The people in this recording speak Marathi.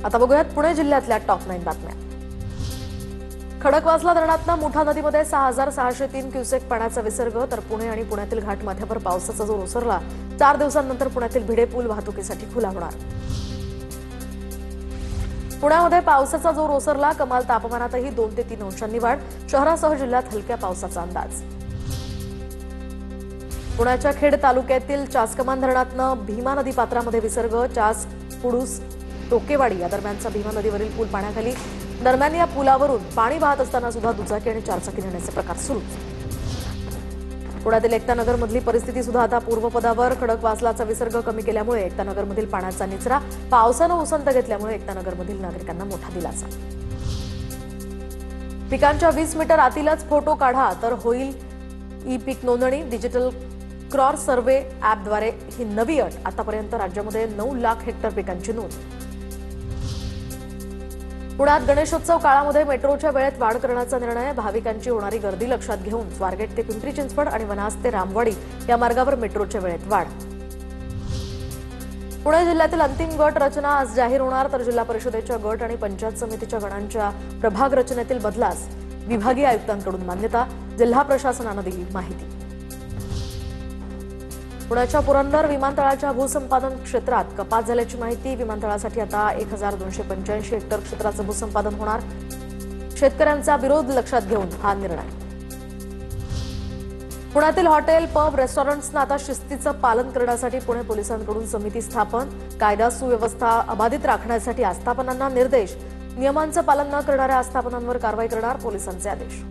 आता बघूयात पुणे जिल्ह्यातल्या टॉप 9 बातम्या। खडकवासला धरणातून मुठा नदीमध्ये 6603 क्युसेक पाण्याचा विसर्ग, तर पुणे आणि पुण्यातील घाटमाथ्यावर पावसाचा जोर ओसरला। 4 दिवसांनंतर पुण्यातील भिडे पूल वाहतुकीसाठी खुला होणार। पुण्यामध्ये पावसाचा जोर ओसरला। कमाल तापमानातही 2 ते 3 अंशांनी वाढ। शहरासह जिल्ह्यात हलक्या पावसाचा अंदाज। पुण्याच्या खेड तालुक्यातील चासकमान धरणातून भीमा नदी पात्रामध्ये विसर्ग। चास पुडूस टोकेवाडी या दरम्यानचा भीमा नदीवरील पूल पाण्याखाली। दरम्यान या पुलावरून पाणी वाहत असताना सुद्धा दुचाकी आणि चारचाकी नेण्याचे प्रकार सुरू। पुण्यातील एकता नगरमधली परिस्थिती सुद्धा आता पूर्वपदावर। खडकवासलाचा विसर्ग कमी केल्यामुळे एकता नगरमधील पाण्याचा निचरा पावसानं उसंत घेतल्यामुळे एकता नगरमधील नागरिकांना मोठा दिलासा। पिकांच्या 20 मीटर आतीलच फोटो काढा तर होईल ई पीक नोंदणी। डिजिटल क्रॉस सर्व्हे ॲपद्वारे ही नवी अट। आतापर्यंत राज्यामध्ये 9 लाख हेक्टर पिकांची नोंद। पुण्यात गणेशोत्सव काळामध्ये मेट्रोच्या वेळेत वाढ करण्याचा निर्णय। भाविकांची होणारी गर्दी लक्षात घेऊन स्वारगेट ते पिंपरी चिंचवड आणि वनाज ते रामवाडी या मार्गावर मेट्रोच्या वेळेत वाढ। पुणे जिल्ह्यातील अंतिम गट रचना आज जाहीर होणार, तर जिल्हा परिषदेच्या गट आणि पंचायत समितीच्या गणांच्या प्रभाग रचनेतील बदलास विभागीय आयुक्तांकडून मान्यता। जिल्हा प्रशासनानं दिली माहिती। पुण्याच्या पुरंदर विमानतळाच्या भूसंपादन क्षेत्रात कपात झाल्याची माहिती। विमानतळासाठी आता 1285 हेक्टर क्षेत्राचं भूसंपादन होणार। शेतकऱ्यांचा विरोध लक्षात घेऊन हा निर्णय। पुण्यातील हॉटेल पब रेस्टॉरंट्सना आता शिस्तीचं पालन करण्यासाठी पुणे पोलिसांकडून समिती स्थापन। कायदा सुव्यवस्था अबाधित राखण्यासाठी आस्थापनांना निर्देश। नियमांचं पालन न करणाऱ्या आस्थापनांवर कारवाई करणार पोलिसांचे आदेश।